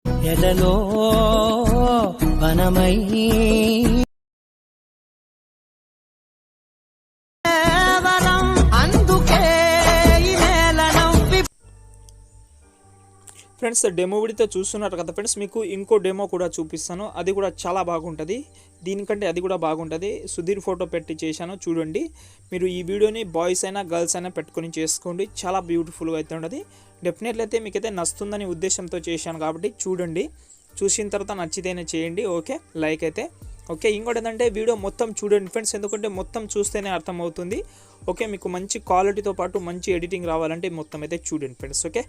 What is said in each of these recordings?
ఎదలో వనమై friends demo వీడియోతో చూస్తున్నారు కదా ఫ్రెండ్స్, మీకు ఇంకో డెమో కూడా చూపిస్తాను. అది కూడా చాలా బాగుంటుంది, దీనికంటే అది కూడా బాగుంటుంది. సుధీర్ ఫోటో పెట్టి చేశాను చూడండి. మీరు ఈ వీడియోని బాయ్స్ అయినా గర్ల్స్ అయినా పెట్టుకొని చేసుకోండి, చాలా బ్యూటిఫుల్గా అయితే ఉంటుంది. డెఫినెట్లీ అయితే మీకైతే నచ్చుతుందని ఉద్దేశంతో చేశాను కాబట్టి చూడండి. చూసిన తర్వాత నచ్చితేనే చేయండి, ఓకే, లైక్ అయితే ఓకే. ఇంకోటి ఏంటంటే వీడియో మొత్తం చూడండి ఫ్రెండ్స్, ఎందుకంటే మొత్తం చూస్తేనే అర్థమవుతుంది. ఓకే, మీకు మంచి క్వాలిటీతో పాటు మంచి ఎడిటింగ్ రావాలంటే మొత్తం అయితే చూడండి ఫ్రెండ్స్. ఓకే,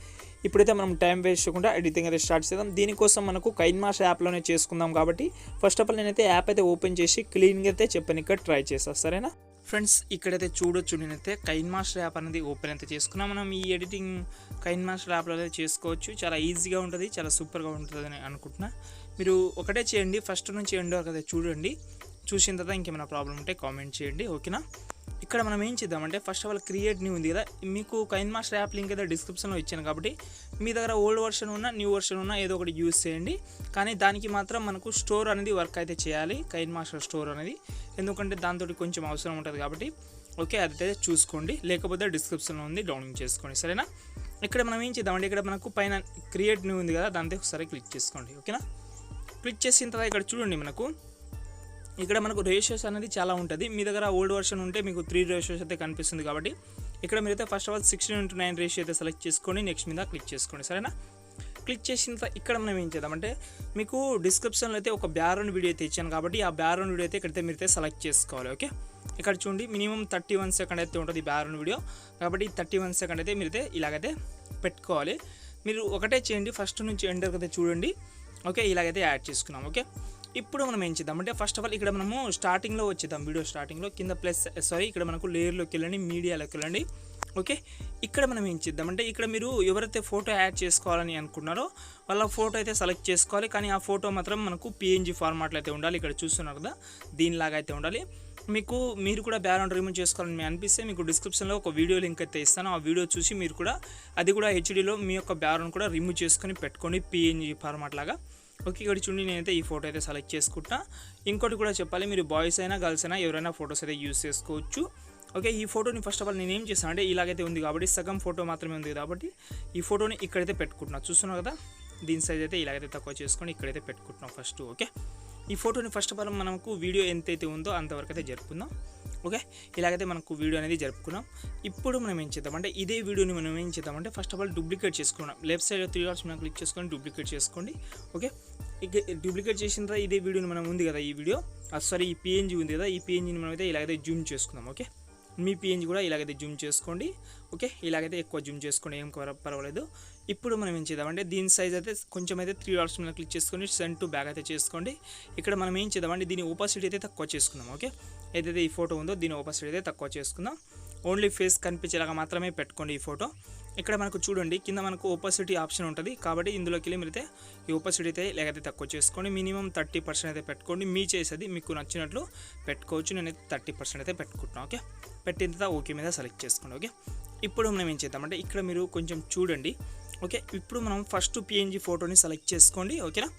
ఇప్పుడైతే మనం టైం వేస్ట్ చేయకుండా ఎడిటింగ్ అయితే స్టార్ట్ చేద్దాం. దీనికోసం మనకు కైన్మాస్టర్ యాప్లోనే చేసుకుందాం కాబట్టి ఫస్ట్ ఆఫ్ ఆల్ నేనైతే యాప్ అయితే ఓపెన్ చేసి క్లీన్గా అయితే చెప్పాను ఇక్కడ ట్రై చేస్తాను, సరేనా ఫ్రెండ్స్. ఇక్కడైతే చూడొచ్చు, నేనైతే కైన్మాస్టర్ యాప్ అనేది ఓపెన్ అయితే చేసుకున్నాం. మనం ఈ ఎడిటింగ్ కైన్మాస్టర్ యాప్లో అయితే చేసుకోవచ్చు, చాలా ఈజీగా ఉంటుంది, చాలా సూపర్గా ఉంటుంది అని అనుకుంటున్నా. మీరు ఒకటే చేయండి, ఫస్ట్ నుంచి ఎండ్ వరకు అయితే చూడండి. చూసిన తర్వాత ఇంకేమైనా ప్రాబ్లం ఉంటే కామెంట్ చేయండి, ఓకేనా. ఇక్కడ మనం ఏం చేద్దామంటే first of all create new ఉంది కదా, మీకు కైన్మాస్టర్ యాప్ లింక్ అయితే డిస్క్రిప్షన్లో ఇచ్చాను కాబట్టి మీ దగ్గర ఓల్డ్ వర్షన్ ఉన్నా న్యూ వర్షన్ ఉన్నా ఏదో ఒకటి యూస్ చేయండి. కానీ దానికి మాత్రం మనకు స్టోర్ అనేది వర్క్ అయితే చేయాలి, కైన్మాస్టర్ స్టోర్ అనేది, ఎందుకంటే దాంతో కొంచెం అవసరం ఉంటుంది కాబట్టి ఓకే, అదైతే చూసుకోండి. లేకపోతే డిస్క్రిప్షన్లో ఉంది, డౌన్లోడ్ చేసుకోండి, సరేనా. ఇక్కడ మనం ఏం చేద్దామంటే ఇక్కడ మనకు పైన క్రియేట్ న్యూ ఉంది కదా, దాంతో ఒకసారి క్లిక్ చేసుకోండి, ఓకేనా. క్లిక్ చేసిన తర్వాత ఇక్కడ చూడండి, ఇక్కడ మనకు రేషియోస్ అనేది చాలా ఉంటుంది. మీ దగ్గర ఓల్డ్ వర్షన్ ఉంటే మీకు 3 రేషియోస్ అయితే కనిపిస్తుంది కాబట్టి ఇక్కడ మీరైతే ఫస్ట్ ఆఫ్ ఆల్ 16:9 రేషియో అయితే సెలెక్ట్ చేసుకోండి, నెక్స్ట్ మీద క్లిక్ చేసుకోండి, సరేనా. క్లిక్ చేసిన తర్వాత ఇక్కడ మనం ఏం చేద్దామంటే మీకు డిస్క్రిప్షన్లో అయితే ఒక బ్యాక్గ్రౌండ్ వీడియో అయితే ఇచ్చాను కాబట్టి ఆ బ్యాక్గ్రౌండ్ వీడియో అయితే ఇక్కడైతే మీరైతే సెలెక్ట్ చేసుకోవాలి, ఓకే. ఇక్కడ చూడండి మినిమం 31 సెకండ్ అయితే ఉంటుంది బ్యాక్గ్రౌండ్ వీడియో కాబట్టి 31 సెకండ్ అయితే మీరైతే ఇలాగైతే పెట్టుకోవాలి. మీరు ఒకటే చేయండి, ఫస్ట్ నుంచి ఎండ్ వరకు అయితే చూడండి, ఓకే. ఇలాగైతే యాడ్ చేసుకున్నాం, ఓకే. ఇప్పుడు మనం ఏం చేద్దామంటే ఫస్ట్ ఆఫ్ ఆల్ ఇక్కడ మనము స్టార్టింగ్లో వచ్చేద్దాం, వీడియో స్టార్టింగ్లో కింద ఇక్కడ మనకు లేయర్లోకి వెళ్ళండి, మీడియాలోకి వెళ్ళండి, ఓకే. ఇక్కడ మనం ఏం చేద్దామంటే ఇక్కడ మీరు ఎవరైతే ఫోటో యాడ్ చేసుకోవాలని అనుకున్నారో వాళ్ళ ఫోటో అయితే సెలెక్ట్ చేసుకోవాలి. కానీ ఆ ఫోటో మాత్రం మనకు PNG ఫార్మాట్లో అయితే ఉండాలి. ఇక్కడ చూస్తున్నారు కదా, దీనిలాగా అయితే ఉండాలి. మీరు కూడా బ్యాక్గ్రౌండ్ రిమూవ్ చేసుకోవాలని మీకు అనిపిస్తే మీకు డిస్క్రిప్షన్లో ఒక వీడియో లింక్ అయితే ఇస్తాను, ఆ వీడియో చూసి మీరు కూడా అది కూడా HDలో మీ యొక్క బ్యాక్గ్రౌండ్ కూడా రిమూవ్ చేసుకొని పెట్టుకోండి PNG ఫార్మాట్ లాగా, ఓకే. ఇక్కడ చూడండి నేనైతే ఈ ఫోటో అయితే సెలెక్ట్ చేసుకుంటా. ఇంకోటి కూడా చెప్పాలి, మీరు బాయ్స్ అయినా గర్ల్స్ అయినా ఎవరైనా ఫొటోస్ అయితే యూస్ చేసుకోవచ్చు, ఓకే. ఈ ఫోటోని ఫస్ట్ ఆఫ్ ఆల్ నేను ఏం చేస్తాను అంటే ఇలాగైతే ఉంది కాబట్టి సగం ఫోటో మాత్రమే ఉంది కాబట్టి ఈ ఫోటోని ఇక్కడైతే పెట్టుకుంటున్నాను, చూస్తున్నాను కదా. దీని సైజ్ అయితే ఇలాగైతే తక్కువ చేసుకొని ఇక్కడైతే పెట్టుకుంటున్నాం ఫస్ట్, ఓకే. ఈ ఫోటోని ఫస్ట్ ఆఫ్ ఆల్ మనకు వీడియో ఎంతైతే ఉందో అంతవరకు అయితే జరుపుకుందాం, ఓకే. ఇలాగైతే మనకు వీడియో అనేది జరుపుకున్నాం. ఇప్పుడు మనం ఏం చేద్దామంటే ఇదే వీడియోని మనం ఏం చేద్దామంటే ఫస్ట్ ఆఫ్ ఆల్ డూప్లికేట్ చేసుకున్నాం. లెఫ్ట్ సైడ్ 3 డాట్స్ మనం క్లిక్ చేసుకొని డూప్లికేట్ చేసుకోండి, ఓకే. ఇక డూప్లికేట్ చేసిన తర్వాత ఇదే వీడియోని మనం ఉంది కదా, ఈ వీడియో సారీ ఈ PNG ఉంది కదా, ఈ PNGని మనం అయితే ఇలాగైతే జూమ్ చేసుకుందాం, ఓకే. మీ PNG కూడా ఇలాగైతే జూమ్ చేసుకోండి, ఓకే. ఇలాగైతే ఎక్కువ జూమ్ చేసుకోండి, ఏం పర్వాలేదు. ఇప్పుడు మనం ఏం చేద్దామంటే దీని సైజ్ అయితే కొంచెం అయితే 3 డాట్స్ మీద క్లిక్ చేసుకొని సెండ్ టు బ్యాక్ అయితే చేసుకోండి. ఇక్కడ మనం ఏం చేద్దామంటే దీని ఓపాసిటీ అయితే తక్కువ చేసుకుందాం, ఓకే. ఏదైతే ఈ ఫోటో ఉందో దీని ఓపాసిటీ అయితే తక్కువ చేసుకుందాం. ఓన్లీ ఫేస్ కనిపించేలాగా మాత్రమే పెట్టుకోండి ఈ ఫోటో. ఇక్కడ మనకు చూడండి కింద మనకు ఓపాసిటీ ఆప్షన్ ఉంటుంది కాబట్టి ఇందులోకి వెళ్ళి మీరైతే ఈ ఓపాసిటీ అయితే లేకపోతే తక్కువ చేసుకోండి. మినిమం 30% అయితే పెట్టుకోండి, మీ చేసేది మీకు నచ్చినట్లు పెట్టుకోవచ్చు. నేనైతే 30% అయితే పెట్టుకుంటున్నాను, ఓకే. పెట్టిన తర్వాత ఓకే మీద సెలెక్ట్ చేసుకోండి, ఓకే. ఇప్పుడు మనం ఏం చేద్దామంటే ఇక్కడ మీరు కొంచెం చూడండి, ఓకే. ఇప్పుడు మనం ఫస్ట్ PNG ఫోటోని సెలెక్ట్ చేసుకోండి, ఓకేనా.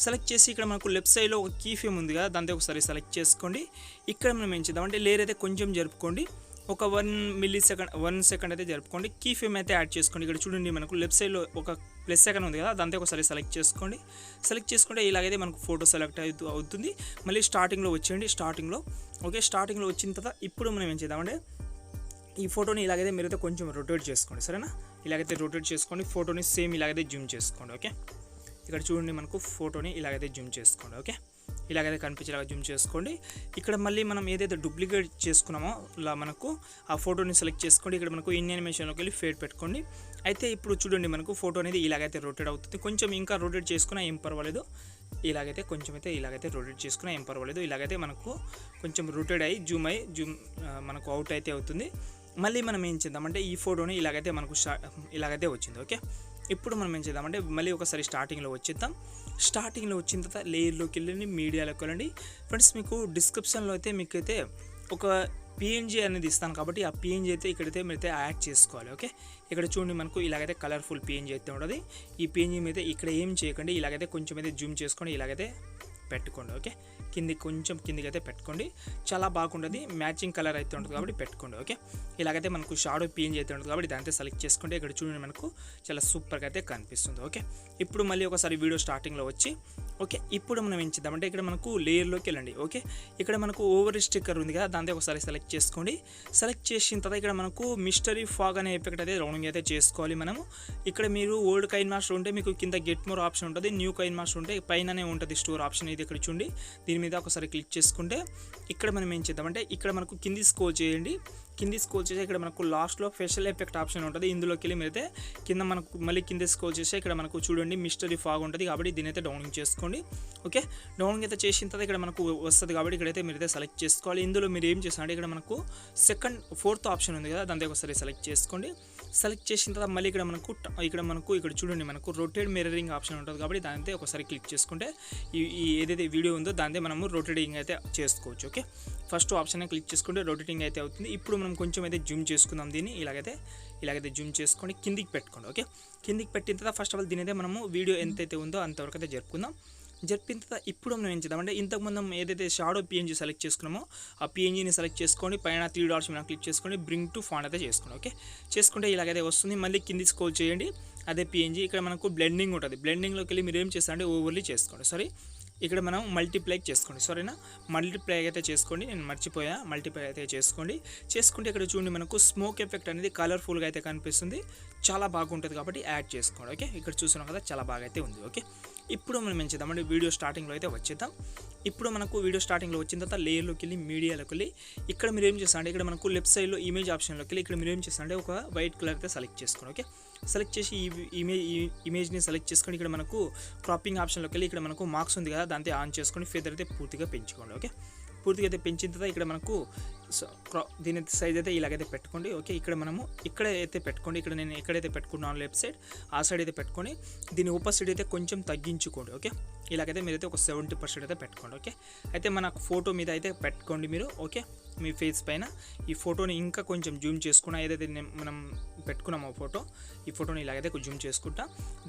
సెలెక్ట్ చేసి ఇక్కడ మనకు లెఫ్ట్ సైడ్లో ఒక కీ ఫ్రేమ్ ఉంది కదా, దాంతో ఒకసారి సెలెక్ట్ చేసుకోండి. ఇక్కడ మనం ఏం చేద్దామంటే లేయర్ అయితే కొంచెం జరుపుకోండి, ఒక 1 సెకండ్ అయితే జరుపుకోండి. కీ ఫ్రేమ్ అయితే యాడ్ చేసుకోండి. ఇక్కడ చూడండి మనకు లెఫ్ట్ సైడ్లో ఒక ప్లస్ సెకండ్ ఉంది కదా, దాంతో ఒకసారి సెలెక్ట్ చేసుకోండి. సెలెక్ట్ చేసుకుంటే ఇలాగైతే మనకు ఫోటో సెలెక్ట్ అవుతుంది. మళ్ళీ స్టార్టింగ్లో వచ్చేయండి, స్టార్టింగ్లో, ఓకే. స్టార్టింగ్లో వచ్చిన తర్వాత ఇప్పుడు మనం ఏం చేద్దామంటే ఈ ఫోటోని ఇలాగైతే మీరైతే కొంచెం రొటేట్ చేసుకోండి, సరేనా. ఇలాగైతే రొటేట్ చేసుకోండి, ఫోటోని సేమ్ ఇలాగైతే జూమ్ చేసుకోండి, ఓకే. ఇక్కడ చూడండి మనకు ఫోటోని ఇలాగైతే జూమ్ చేసుకోండి, ఓకే. ఇలాగైతే కనిపించేలాగా జూమ్ చేసుకోండి. ఇక్కడ మళ్ళీ మనం ఏదైతే డూప్లికేట్ చేసుకున్నామో ఇలా మనకు ఆ ఫోటోని సెలెక్ట్ చేసుకోండి. ఇక్కడ మనకు ఇన్ యానిమేషన్లోకి వెళ్ళి ఫేడ్ పెట్టుకోండి. అయితే ఇప్పుడు చూడండి మనకు ఫోటో అనేది ఇలాగైతే రొటేట్ అవుతుంది. కొంచెం ఇంకా రొటేట్ చేసుకున్నా ఏం పర్వాలేదు, ఇలాగైతే కొంచెం అయితే ఇలాగైతే రొటేట్ చేసుకున్నా ఏం పర్వాలేదు. ఇలాగైతే మనకు కొంచెం రొటేట్ అయ్యి జూమ్ మనకు అవుట్ అయితే అవుతుంది. మళ్ళీ మనం ఏం చేద్దామంటే ఈ ఫోటోని ఇలాగైతే మనకు ఇలాగైతే వచ్చింది, ఓకే. ఇప్పుడు మనం ఏం చేద్దామంటే మళ్ళీ ఒకసారి స్టార్టింగ్లో వచ్చేద్దాం. స్టార్టింగ్లో వచ్చిన తర్వాత లేయర్లోకి వెళ్ళండి, మీడియాలోకి వెళ్ళండి. ఫ్రెండ్స్ మీకు డిస్క్రిప్షన్లో అయితే మీకైతే ఒక పిఎన్జీ అనేది ఇస్తాను కాబట్టి ఆ పిఎన్జీ అయితే ఇక్కడైతే మీరైతే యాడ్ చేసుకోవాలి. ఓకే, ఇక్కడ చూడండి మనకు ఇలాగైతే కలర్ఫుల్ పిఎన్జీ అయితే ఉంటుంది. ఈ పిఎన్జీ మీద ఇక్కడ ఏం చేయకండి, ఇలాగైతే కొంచెం అయితే జూమ్ చేసుకొని ఇలాగైతే పెట్టుకోండి. ఓకే, కొంచెం కిందికి అయితే పెట్టుకోండి, చాలా బాగుంటుంది. మ్యాచింగ్ కలర్ అయితే ఉంటుంది కాబట్టి పెట్టుకోండి. ఓకే, ఇలాగైతే మనకు షాడో పిఎన్జీ అయితే ఉంటుంది కాబట్టి దాంతో సెలెక్ట్ చేసుకుంటే ఇక్కడ చూడండి మనకు చాలా సూపర్గా అయితే కనిపిస్తుంది. ఓకే, ఇప్పుడు మళ్ళీ ఒకసారి వీడియో స్టార్టింగ్లో వచ్చి ఓకే, ఇప్పుడు మనం ఏం చేద్దామంటే ఇక్కడ మనకు లేయర్లోకి వెళ్ళండి. ఓకే, ఇక్కడ మనకు ఓవర్ స్టిక్కర్ ఉంది కదా, దాంతో ఒకసారి సెలెక్ట్ చేసుకోండి. సెలెక్ట్ చేసిన తర్వాత ఇక్కడ మనకు మిస్టరీ ఫాగ్ అనే ఎఫెక్ట్ అయితే రౌండింగ్ అయితే చేసుకోవాలి మనము. ఇక్కడ మీరు ఓల్డ్ కైన్మాస్టర్ ఉంటే మీకు కింద గెట్ మోర్ ఆప్షన్ ఉంటుంది, న్యూ కైన్మాస్టర్ ఉంటే పైననే ఉంటుంది స్టోర్ ఆప్షన్. ఇది ఇక్కడ చూడండి, దీని మీద ఒకసారి క్లిక్ చేసుకుంటే ఇక్కడ మనం ఏం చేద్దామంటే ఇక్కడ మనకు కింది స్క్రోల్ చేయండి. కింది స్క్రోల్ చేసి ఇక్కడ మనకు లాస్ట్లో ఫెషల్ ఎఫెక్ట్ ఆప్షన్ ఉంటుంది, ఇందులోకి వెళ్ళి మీరైతే కింద మనకు మళ్ళీ కింద స్క్రోల్ చేసి ఇక్కడ మనకు చూడండి మిస్టరీ ఫాగ్ ఉంటుంది కాబట్టి దీని అయితే డౌన్లోడ్ చేసుకోండి. ఓకే, డౌన్లోడ్ అయితే చేసిన తర్వాత ఇక్కడ మనకు వస్తుంది కాబట్టి ఇక్కడైతే మీరైతే సెలెక్ట్ చేసుకోవాలి. ఇందులో మీరు ఏం చేస్తారంటే ఇక్కడ మనకు ఫోర్త్ ఆప్షన్ ఉంది కదా, దాంతో ఒకసారి సెలెక్ట్ చేసుకోండి. సెలెక్ట్ చేసిన తర్వాత మళ్ళీ ఇక్కడ చూడండి మనకు రొటేట్ మిర్రరింగ్ ఆప్షన్ ఉంటుంది కాబట్టి దానితో ఒకసారి క్లిక్ చేసుకుంటే ఈ ఏదైతే వీడియో ఉందో దాంతో మనము రొటేటింగ్ అయితే చేసుకోవచ్చు. ఓకే, ఫస్ట్ ఆప్షన్ క్లిక్ చేసుకుంటే రొటేటింగ్ అయితే అవుతుంది. ఇప్పుడు మనం కొంచెం అయితే జూమ్ చేసుకుందాం, దీన్ని ఇలాగైతే జూమ్ చేసుకొని కిందికి పెట్టుకోండి. ఓకే, కిందికి పెట్టిన తర్వాత ఫస్ట్ ఆఫ్ ఆల్ దీని అయితే మనము వీడియో ఎంతైతే ఉందో అంతవరకు అయితే జరుపుకుందాం. జరిపిన తర్వాత ఇప్పుడు మనం ఏం చేద్దామంటే ఇంతకుముందు ఏదైతే షాడో పిఎన్జీ సెలెక్ట్ చేసుకున్నామో ఆ పిఎన్జీని సెలెక్ట్ చేసుకోండి, పైన 3 డాట్స్ మీద క్లిక్ చేసుకోండి, బ్రింగ్ టు ఫాంట్ అయితే చేసుకోండి. ఓకే, చేసుకుంటే ఇలాగైతే వస్తుంది. మళ్ళీ కింది స్క్రోల్ చేయండి, అదే పిఎన్జీ ఇక్కడ మనకు బ్లెండింగ్ ఉంటుంది. బ్లెండింగ్లోకి వెళ్ళి మీరు ఏం చేస్తారంటే ఓవర్లీ చేసుకోండి. సారీ, ఇక్కడ మనం మల్టీప్లై చేసుకోండి. సరేనా, మల్టీప్లై అయితే చేసుకోండి, నేను మర్చిపోయా, మల్టీప్లై అయితే చేసుకుంటే ఇక్కడ చూడండి మనకు స్మోక్ ఎఫెక్ట్ అనేది కలర్ఫుల్గా అయితే కనిపిస్తుంది, చాలా బాగుంటుంది కాబట్టి యాడ్ చేసుకోండి. ఓకే, ఇక్కడ చూస్తున్నాం కదా చాలా బాగా అయితే ఉంది. ఓకే, ఇప్పుడు మనం ఏం చేద్దామంటే వీడియో స్టార్టింగ్లో అయితే వచ్చేద్దాం. ఇప్పుడు మనకు వీడియో స్టార్టింగ్లో వచ్చిన తర్వాత లేయర్లోకి వెళ్ళి మీడియాలోకి వెళ్ళి ఇక్కడ మీరు ఏం చేస్తారంటే ఇక్కడ మనకు లెఫ్ట్ సైడ్లో ఇమేజ్ ఆప్షన్లోకి వెళ్ళి ఇక్కడ మీరు ఏం చేస్తారంటే ఒక వైట్ కలర్ అయితే సెలెక్ట్ చేసుకోండి. ఓకే, సెలెక్ట్ చేసి ఈ ఇమేజ్ని సెలెక్ట్ చేసుకొని ఇక్కడ మనకు క్రాపింగ్ ఆప్షన్లోకి వెళ్ళి ఇక్కడ మనకు మార్క్స్ ఉంది కదా, దాంతో ఆన్ చేసుకొని ఫెదర్ అయితే పూర్తిగా పెంచుకోండి. ఓకే, పూర్తిగా అయితే పెంచిన తర్వాత ఇక్కడ మనకు దీని సైజ్ అయితే ఇలాగైతే పెట్టుకోండి. ఓకే, ఇక్కడైతే పెట్టుకోండి, ఇక్కడ నేను ఎక్కడైతే పెట్టుకున్నాను లెఫ్ట్ సైడ్ ఆ సైడ్ అయితే పెట్టుకొని దీని ఓపాసిటీ అయితే కొంచెం తగ్గించుకోండి. ఓకే, ఇలాగైతే మీరైతే ఒక 70% అయితే పెట్టుకోండి. ఓకే, అయితే మన ఫోటో మీద అయితే పెట్టుకోండి మీరు. ఓకే, మీ ఫేస్ పైన ఈ ఫోటోని ఇంకా కొంచెం జూమ్ చేసుకున్నా, ఏదైతే మనం పెట్టుకున్నామో ఈ ఫోటోని ఇలాగైతే జూమ్ చేసుకుంటా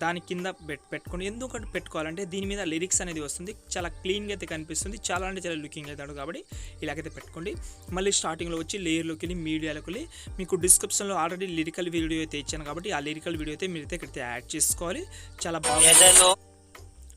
దాని కింద పెట్టుకోండి. ఎందుకంటే పెట్టుకోవాలంటే దీని మీద లిరిక్స్ అనేది వస్తుంది, చాలా క్లీన్గా అయితే కనిపిస్తుంది, చాలా అంటే చాలా లుకింగ్ అవుతాడు కాబట్టి ఇలాగైతే పెట్టుకోండి. మళ్ళీ స్టార్టింగ్లో వచ్చి లేయర్లోకి వెళ్ళి మీడియాలోకి వెళ్ళి మీకు డిస్క్రిప్షన్లో ఆల్రెడీ లిరికల్ వీడియో అయితే ఇచ్చాను కాబట్టి ఆ లిరికల్ వీడియో అయితే మీరైతే ఇక్కడైతే యాడ్ చేసుకోవాలి, చాలా బాగా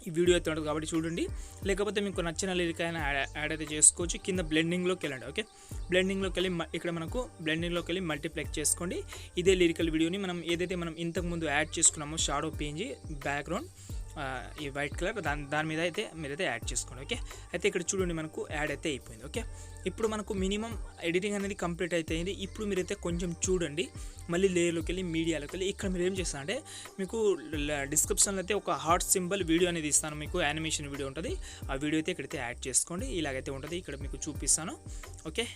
ఈ వీడియో అయితే ఉంటుంది కాబట్టి చూడండి. లేకపోతే మీకు నచ్చిన లిరిక్ అయినా యాడ్ అయితే చేసుకోవచ్చు. కింద బ్లెండింగ్లోకి వెళ్ళండి. ఓకే, బ్లెండింగ్లోకి వెళ్ళి ఇక్కడ మనకు బ్లెండింగ్లోకి వెళ్ళి మల్టీప్లెక్స్ చేసుకోండి. ఇదే లిరికల్ వీడియోని మనం ఏదైతే మనం ఇంతకుముందు యాడ్ చేసుకున్నామో షాడో పిఎన్జీ బ్యాక్గ్రౌండ్ ఈ వైట్ కలర్ దాని మీద అయితే మీరైతే యాడ్ చేసుకోండి. ఓకే, అయితే ఇక్కడ చూడండి మనకు యాడ్ అయితే అయిపోయింది. ఓకే, ఇప్పుడు మనకు మినిమం ఎడిటింగ్ అనేది కంప్లీట్ అయితే అయింది. ఇప్పుడు మీరైతే కొంచెం చూడండి, మళ్ళీ లేయర్లోకి వెళ్ళి మీడియాలోకి వెళ్ళి ఇక్కడ మీరు ఏం చేస్తారంటే మీకు డిస్క్రిప్షన్లో అయితే ఒక హార్ట్ సింబల్ వీడియో అనేది ఇస్తాను, మీకు యానిమేషన్ వీడియో ఉంటుంది, ఆ వీడియో అయితే ఇక్కడైతే యాడ్ చేసుకోండి. ఇలాగైతే ఉంటుంది, ఇక్కడ మీకు చూపిస్తాను. ఓకే,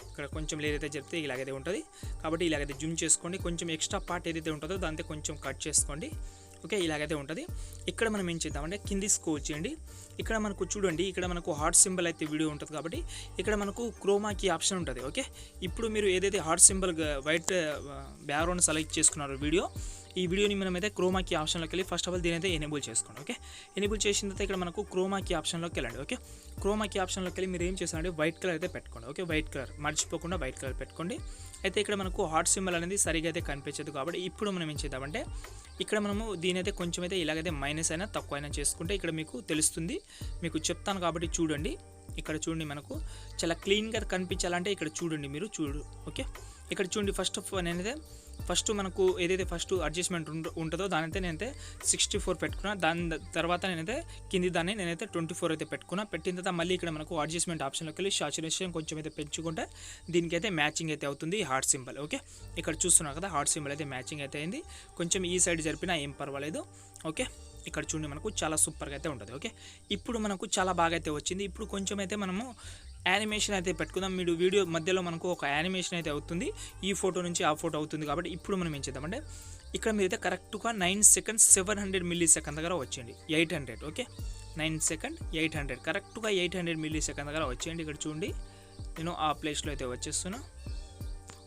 ఇక్కడ కొంచెం లేయర్ అయితే చెప్తే ఇలాగైతే ఉంటుంది కాబట్టి ఇలాగైతే జూమ్ చేసుకోండి. కొంచెం ఎక్స్ట్రా పార్ట్ ఏదైతే ఉంటుందో దాంతో కొంచెం కట్ చేసుకోండి. ఓకే, ఇలాగైతే ఉంటుంది. ఇక్కడ మనం ఏం చేద్దామంటే కింది స్క్రోల్ చేయండి, ఇక్కడ మనకు చూడండి ఇక్కడ మనకు హార్ట్ సింబల్ అయితే వీడియో ఉంటుంది కాబట్టి ఇక్కడ మనకు క్రోమాకి ఆప్షన్ ఉంటుంది. ఓకే, ఇప్పుడు మీరు ఏదైతే heart symbol white background select చేసుకున్నారో ఈ వీడియోని మనమైతే క్రోమాకి ఆప్షన్లోకి వెళ్ళి ఫస్ట్ ఆఫ్ ఆల్ దీని అయితే ఎనేబుల్ చేసుకోండి. ఓకే, ఎనేబుల్ చేసిన తర్వాత ఇక్కడ మనకు క్రోమాకి ఆప్షన్లోకి వెళ్ళండి. ఓకే, క్రోమాకి ఆప్షన్లోకి వెళ్ళి మీరు ఏం చేస్తారంటే వైట్ కలర్ అయితే పెట్టుకోండి. ఓకే, వైట్ కలర్ మర్చిపోకుండా వైట్ కలర్ పెట్టుకోండి. అయితే ఇక్కడ మనకు హార్ట్ సింబల్ అనేది సరిగా అయితే కనిపించదు కాబట్టి ఇప్పుడు మనం ఏం చేద్దామంటే ఇక్కడ మనము దీని అయితే కొంచెం అయితే ఇలాగైతే మైనస్ అయినా తక్కువ అయినా చేసుకుంటే ఇక్కడ మీకు తెలుస్తుంది, మీకు చెప్తాను కాబట్టి చూడండి. ఇక్కడ చూడండి మనకు చాలా క్లీన్గా కనిపించాలంటే ఇక్కడ చూడండి మీరు ఓకే, ఇక్కడ చూడండి ఫస్ట్ మనకు ఏదైతే ఫస్ట్ అడ్జస్ట్మెంట్ ఉంటుందో దానైతే నేనైతే 64 పెట్టుకున్నా, దాని తర్వాత నేనైతే 24 అయితే పెట్టిన తర్వాత మళ్ళీ ఇక్కడ మనకు అడ్జస్ట్మెంట్ ఆప్షన్లోకి వెళ్ళి సాచురేషన్ కొంచెం అయితే పెంచుకుంటే దీనికైతే మ్యాచింగ్ అయితే అవుతుంది హార్ట్ సింబల్. ఓకే, ఇక్కడ చూస్తున్నారు కదా హార్ట్ సింబల్ అయితే మ్యాచింగ్ అయితే అయింది, కొంచెం ఈ సైడ్ జరిపినా ఏం పర్వాలేదు. ఓకే, ఇక్కడ చూడండి మనకు చాలా సూపర్గా అయితే ఉంటుంది. ఓకే, ఇప్పుడు మనకు చాలా బాగా అయితే వచ్చింది. ఇప్పుడు కొంచెం అయితే మనము యానిమేషన్ అయితే పెట్టుకుందాం. మీరు వీడియో మధ్యలో మనకు ఒక యానిమేషన్ అయితే అవుతుంది, ఈ ఫోటో నుంచి ఆ ఫోటో అవుతుంది కాబట్టి ఇప్పుడు మనం ఏం చేద్దామంటే ఇక్కడ మీరైతే కరెక్ట్గా 9 సెకండ్స్ 700 మిల్లీ సెకండ్ దగ్గర వచ్చేయండి 800. ఓకే, 9 సెకండ్ 800 కరెక్ట్గా 800 మిల్లీ సెకండ్ దగ్గర వచ్చేయండి. ఇక్కడ చూడండి నేను ఆ ప్లేస్లో అయితే వచ్చేస్తున్నా.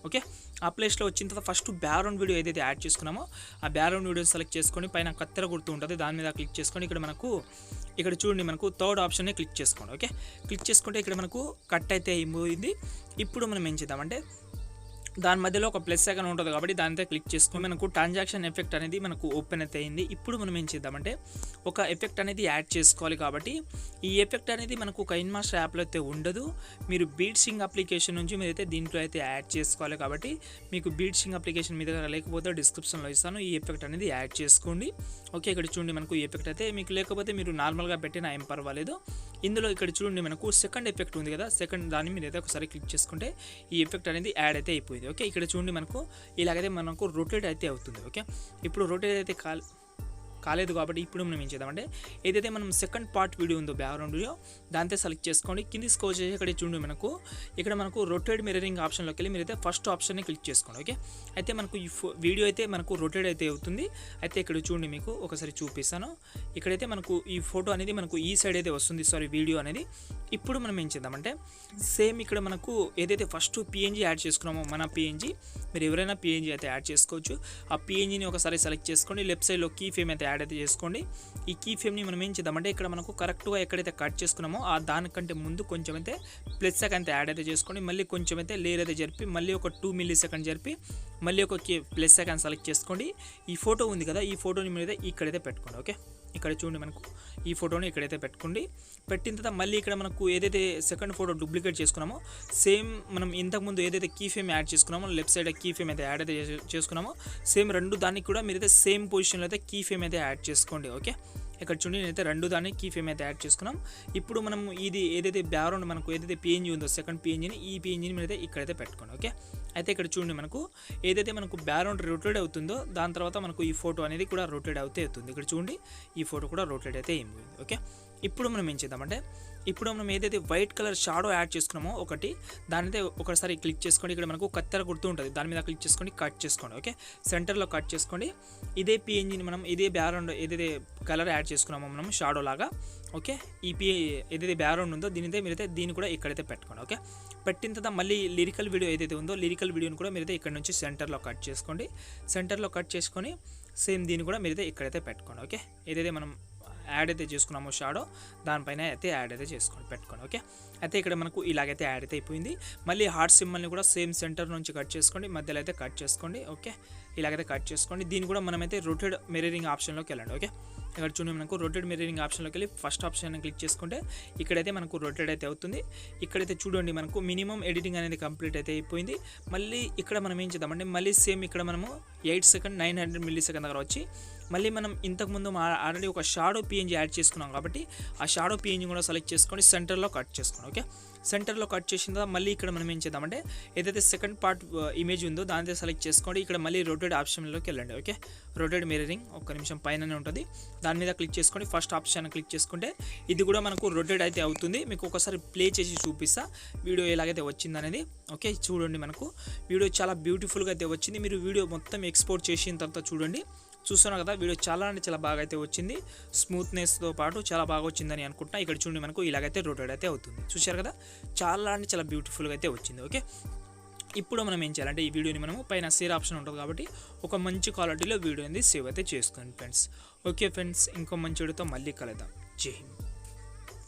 ఓకే, ఆ ప్లేస్లో వచ్చిన తర్వాత ఫస్ట్ బ్యాక్గ్రౌండ్ వీడియో ఏదైతే యాడ్ చేసుకున్నామో ఆ బ్యాక్గ్రౌండ్ వీడియో సెలెక్ట్ చేసుకొని పైన కత్తెర గుర్తు ఉంటుంది దాని మీద క్లిక్ చేసుకొని ఇక్కడ చూడండి మనకు థర్డ్ ఆప్షన్ని క్లిక్ చేసుకోండి. ఓకే, క్లిక్ చేసుకుంటే ఇక్కడ మనకు కట్ అయితే అయిపోయింది. ఇప్పుడు మనం ఏం చేద్దామంటే దాని మధ్యలో ఒక ప్లస్ ఐకాన్ ఉంటుంది కాబట్టి దానితో క్లిక్ చేసుకొని మనకు ట్రాన్సాక్షన్ ఎఫెక్ట్ అనేది మనకు ఓపెన్ అయితే అయింది. ఇప్పుడు మనం ఏం చేద్దామంటే ఒక ఎఫెక్ట్ అనేది యాడ్ చేసుకోవాలి కాబట్టి ఈ ఎఫెక్ట్ అనేది మనకు కైన్మాస్టర్ యాప్లో అయితే ఉండదు. మీరు బీట్సింగ్ అప్లికేషన్ నుంచి మీరైతే దీంట్లో అయితే యాడ్ చేసుకోవాలి కాబట్టి మీకు బీట్సింగ్ అప్లికేషన్ మీద లేకపోతే డిస్క్రిప్షన్లో ఇస్తాను, ఈ ఎఫెక్ట్ అనేది యాడ్ చేసుకోండి. ఓకే, ఇక్కడ చూడండి మనకు ఈ ఎఫెక్ట్ అయితే మీకు లేకపోతే మీరు నార్మల్గా పెట్టినా ఏం పర్వాలేదు. ఇందులో ఇక్కడ చూడండి మనకు సెకండ్ ఎఫెక్ట్ ఉంది కదా, సెకండ్ దాన్ని మీరు అయితే ఒకసారి క్లిక్ చేసుకుంటే ఈ ఎఫెక్ట్ అనేది యాడ్ అయితే అయిపోయింది. ఓకే, ఇక్కడ చూడండి మనకు ఇలాగైతే మనకు రొటేట్ అయితే అవుతుంది. ఓకే, ఇప్పుడు రొటేట్ అయితే కాలేదు కాబట్టి ఇప్పుడు మనం ఏం చేద్దామంటే ఏదైతే మనం సెకండ్ పార్ట్ వీడియో ఉందో బ్యాక్గ్రౌండ్ వీడియో దాంతో సెలెక్ట్ చేసుకోండి. కింది స్క్రోల్ చేసి ఇక్కడ చూడండి ఇక్కడ మనకు రొటేట్ మిర్రరింగ్ ఆప్షన్లోకి వెళ్ళి మీరైతే ఫస్ట్ ఆప్షన్ని క్లిక్ చేసుకోండి. ఓకే, అయితే మనకు ఈ వీడియో అయితే మనకు రొటేట్ అయితే అవుతుంది. అయితే ఇక్కడ చూడండి మీకు ఒకసారి చూపిస్తాను. ఇక్కడైతే మనకు ఈ ఫోటో అనేది మనకు ఈ సైడ్ అయితే వస్తుంది, వీడియో అనేది. ఇప్పుడు మనం ఏం చేద్దామంటే సేమ్ ఇక్కడ మనకు ఏదైతే ఫస్ట్ పిఎన్జీ యాడ్ చేసుకున్నామో మన పిఎన్జీ, మీరు ఎవరైనా పిఎన్జీ అయితే యాడ్ చేసుకోవచ్చు. ఆ పిఎన్జీని ఒకసారి సెలెక్ట్ చేసుకోండి. లెఫ్ట్ సైడ్లో కీ ఫేమ్ అయితే యాడ్ అయితే చేసుకోండి. ఈ కీ ఫేమ్ని మనం ఏం చేద్దామంటే ఇక్కడ మనకు కరెక్ట్గా ఎక్కడైతే కట్ చేసుకున్నామో ఆ దానికంటే ముందు కొంచెం అయితే ప్లస్ సెకండ్ యాడ్ అయితే చేసుకోండి. మళ్ళీ కొంచెం అయితే లేయర్ అయితే జరిపి మళ్ళీ ఒక 2 millisecond జరిపి మళ్ళీ ఒక ప్లస్ సెకండ్ సెలెక్ట్ చేసుకోండి. ఈ ఫోటో ఉంది కదా, ఈ ఫోటోని మీద ఇక్కడైతే పెట్టుకోండి. ఓకే, ఇక్కడ చూడండి మనకు ఈ ఫోటోని ఇక్కడైతే పెట్టుకోండి. పెట్టిన తర్వాత మళ్ళీ ఇక్కడ మనకు ఏదైతే సెకండ్ ఫోటో డూప్లికేట్ చేసుకున్నామో సేమ్ మనం ఇంతకుముందు ఏదైతే కీ ఫేమ్ యాడ్ చేసుకున్నామో లెఫ్ట్ సైడ్ కీ ఫేమ్ అయితే యాడ్ అయితే చేసుకున్నామో సేమ్ రెండు దానికి కూడా మీరైతే సేమ్ పొజిషన్లో అయితే కీ ఫేమ్ అయితే యాడ్ చేసుకోండి. ఓకే, ఇక్కడ చూడండి నేనైతే రెండు దాన్ని కీ ఫేమ్ అయితే యాడ్ చేసుకున్నాం. ఇప్పుడు మనం ఇది ఏదైతే బ్యాక్గ్రౌండ్ మనకు ఏదైతే పిఎన్జీ ఉందో సెకండ్ పిఎన్జీని ఈ పిఎన్జీని మీరైతే ఇక్కడైతే పెట్టుకోండి. ఓకే, అయితే ఇక్కడ చూడండి మనకు ఏదైతే మనకు బ్యాక్గ్రౌండ్ రొటేట్ అవుతుందో దాని తర్వాత మనకు ఈ ఫోటో అనేది కూడా రొటేట్ అవుతుంది. ఇక్కడ చూడండి ఈ ఫోటో కూడా రొటేట్ అయితే అయింది. ఓకే, ఇప్పుడు మనం ఏం చేద్దామంటే ఇప్పుడు మనం ఏదైతే వైట్ కలర్ షాడో యాడ్ చేసుకున్నామో ఒకటి దానితో ఒకసారి క్లిక్ చేసుకోండి. ఇక్కడ మనకు కత్తెర గుర్తు ఉంటుంది దాని మీద క్లిక్ చేసుకొని కట్ చేసుకోండి. ఓకే, సెంటర్లో కట్ చేసుకోండి. ఇదే పిఎన్జీని మనం ఇదే బ్యాక్గ్రౌండ్ ఏదైతే కలర్ యాడ్ చేసుకున్నామో మనం షాడో లాగా. ఓకే, ఈ ఏదైతే బ్యాక్గ్రౌండ్ ఉందో మీరైతే దీన్ని కూడా ఇక్కడైతే పెట్టుకోండి. ఓకే, పెట్టిన తర్వాత మళ్ళీ లిరికల్ వీడియో ఏదైతే ఉందో లిరికల్ వీడియోని కూడా మీరైతే ఇక్కడ నుంచి సెంటర్లో కట్ చేసుకోండి. సెంటర్లో కట్ చేసుకొని సేమ్ దీన్ని కూడా మీరైతే ఇక్కడైతే పెట్టుకోండి. ఓకే, ఏదైతే మనం యాడ్ అయితే చేసుకున్నామో షాడో దానిపైన అయితే యాడ్ అయితే పెట్టుకోండి. ఓకే, అయితే ఇక్కడ మనకు ఇలాగైతే యాడ్ అయితే అయిపోయింది. మళ్ళీ హార్ట్ సింబల్ని కూడా సేమ్ సెంటర్ నుంచి కట్ చేసుకోండి, మధ్యలో అయితే కట్ చేసుకోండి. ఓకే, ఇలాగైతే కట్ చేసుకోండి. దీన్ని కూడా మనమైతే రొటేట్ మిర్రరింగ్ ఆప్షన్లోకి వెళ్ళండి. ఓకే, ఇక్కడ చూడండి మనకు రొటేట్ మిర్రరింగ్ ఆప్షన్లోకి వెళ్ళి ఫస్ట్ ఆప్షన్ క్లిక్ చేసుకుంటే ఇక్కడైతే మనకు రొటేట్ అయితే అవుతుంది. ఇక్కడైతే చూడండి మనకు మినిమం ఎడిటింగ్ అనేది కంప్లీట్ అయితే అయిపోయింది. మళ్ళీ ఇక్కడ మనం ఏం చేద్దామంటే మళ్ళీ సేమ్ ఇక్కడ మనము 8 seconds 900 millisecond దగ్గర వచ్చి మళ్ళీ మనం ఇంతకుముందు ఆల్రెడీ ఒక షాడో పిఎన్జీ యాడ్ చేసుకున్నాం కాబట్టి ఆ షాడో పిఎన్జీ కూడా సెలెక్ట్ చేసుకొని సెంటర్లో కట్ చేసుకోండి. ఓకే, సెంటర్లో కట్ చేసిన తర్వాత మళ్ళీ ఇక్కడ మనం ఏం చేద్దామంటే ఏదైతే సెకండ్ పార్ట్ ఇమేజ్ ఉందో దానితో సెలెక్ట్ చేసుకోండి. ఇక్కడ మళ్ళీ రొటేట్ ఆప్షన్లోకి వెళ్ళండి. ఓకే, రొటేట్ మిర్రరింగ్ ఒక్క నిమిషం పైననే ఉంటుంది దాని మీద క్లిక్ చేసుకొని ఫస్ట్ ఆప్షన్ క్లిక్ చేసుకుంటే ఇది కూడా మనకు రొటేట్ అయితే అవుతుంది. మీకు ఒకసారి ప్లే చేసి చూపిస్తా వీడియో ఎలాగైతే వచ్చిందనేది. ఓకే, చూడండి మనకు వీడియో చాలా బ్యూటిఫుల్గా అయితే వచ్చింది. మీరు వీడియో మొత్తం ఎక్స్పోర్ట్ చేసిన తర్వాత చూడండి, చూస్తున్నారు కదా వీడియో చాలా అంటే చాలా బాగా అయితే వచ్చింది. స్మూత్నెస్తో పాటు చాలా బాగా వచ్చిందని అనుకుంటున్నా. ఇక్కడ చూడండి మనకు ఇలాగైతే రొటేట్ అయితే అవుతుంది. చూశారు కదా చాలా అంటే చాలా బ్యూటిఫుల్గా అయితే వచ్చింది. ఓకే, ఇప్పుడు మనం ఏం చేయాలంటే ఈ వీడియోని మనము పైన షేర్ ఆప్షన్ ఉంటుంది కాబట్టి ఒక మంచి క్వాలిటీలో వీడియో అనేది సేవ్ అయితే చేసుకోండి ఫ్రెండ్స్. ఓకే ఫ్రెండ్స్, ఇంకో మంచి వీడియోతో మళ్ళీ కలుద్దాం. జై హింద్.